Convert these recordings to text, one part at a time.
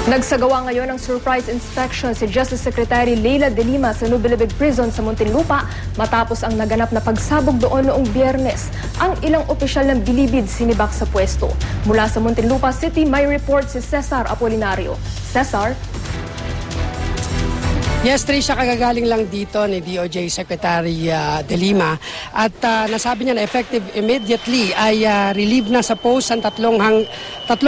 Nagsagawa ngayon ng surprise inspection si Justice Secretary Leila De Lima sa Nubilibid Prison sa Muntinlupa matapos ang naganap na pagsabog doon noong Biyernes. Ang ilang opisyal ng bilibid sinibak sa pwesto. Mula sa Muntinlupa City, may report si Cesar Apolinario. Cesar? Yes, Tricia, kagagaling lang dito ni DOJ Secretary De Lima at nasabi niya na effective immediately ay relieve na sa post ang tatlo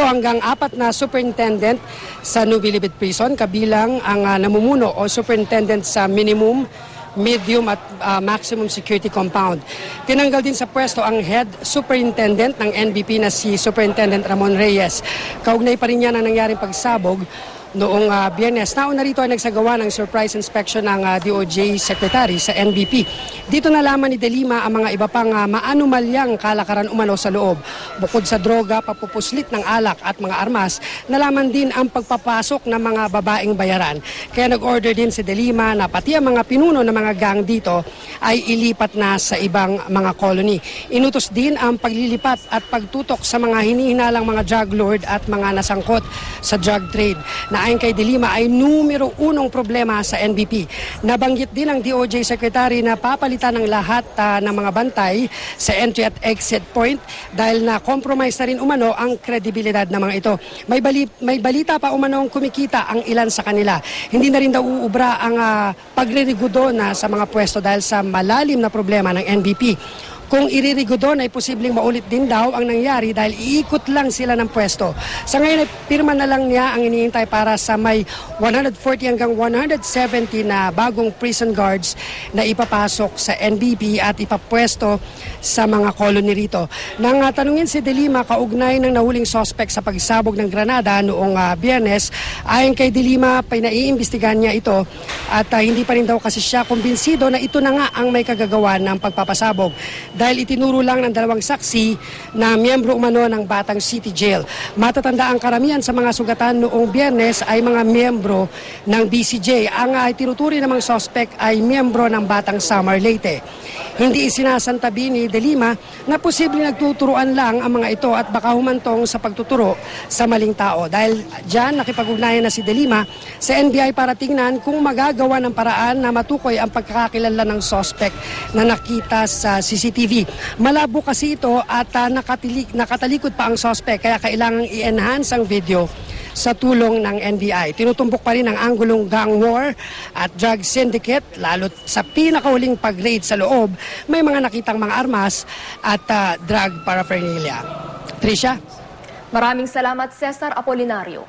hanggang apat na superintendent sa Nubilibid Prison, kabilang ang namumuno o superintendent sa minimum, medium at maximum security compound. Tinanggal din sa pwesto ang head superintendent ng NBP na si Superintendent Ramon Reyes. Kaugnay pa rin yan ang nangyaring pagsabog noong Biyernes. Nauna rito ay nagsagawa ng surprise inspection ng DOJ Secretary sa NBP. Dito nalaman ni De Lima ang mga iba pang maanumalyang kalakaran umano sa loob. Bukod sa droga, papupuslit ng alak at mga armas, nalaman din ang pagpapasok ng mga babaeng bayaran. Kaya nag-order din si De Lima na pati ang mga pinuno ng mga gang dito ay ilipat na sa ibang mga colony. Inutos din ang paglilipat at pagtutok sa mga hinihinalang mga drug lord at mga nasangkot sa drug trade. Ayon kay De Lima ay numero unong problema sa NBP. Nabanggit din ng DOJ Secretary na papalitan ng lahat ng mga bantay sa entry at exit point dahil na compromise na rin umano ang kredibilidad ng mga ito. May balita pa umanong kumikita ang ilan sa kanila. Hindi na rin daw uubra ang pagririgo doon sa mga pwesto dahil sa malalim na problema ng NBP. Kung iririgo doon ay posibleng maulit din daw ang nangyari dahil iikot lang sila ng pwesto. Sa ngayon ay pirma na lang niya ang iniintay para sa may 140 hanggang 170 na bagong prison guards na ipapasok sa NBP at ipapwesto sa mga colony rito. Nang tanungin si De Lima kaugnay ng nahuling suspect sa pagsabog ng Granada noong Biyernes, ayon kay De Lima, pinaiimbestigahan niya ito at hindi pa rin daw kasi siya kumbinsido na ito na nga ang may kagagawan ng pagpapasabog. Dahil itinuro lang ng dalawang saksi na miyembro umano ng Batang City Jail. Matatanda ang karamihan sa mga sugatan noong Biyernes ay mga miyembro ng BCJ. Ang tinuturi namang suspect ay miyembro ng Batang Samar Leyte. Hindi isinasantabi ni De Lima na posibleng nagtuturuan lang ang mga ito at baka humantong sa pagtuturo sa maling tao. Dahil dyan nakipag-ugnayan na si De Lima sa NBI para tingnan kung magagawa ng paraan na matukoy ang pagkakakilala ng suspect na nakita sa CCTV. Malabo kasi ito at nakatalikod pa ang suspect kaya kailangang i-enhance ang video sa tulong ng NBI. Tinutumbok pa rin ang anggulong gang war at drug syndicate, lalo't sa pinakahuling pag-raid sa loob, may mga nakitang mga armas at drug paraphernalia. Tricia? Maraming salamat, Cesar Apolinario.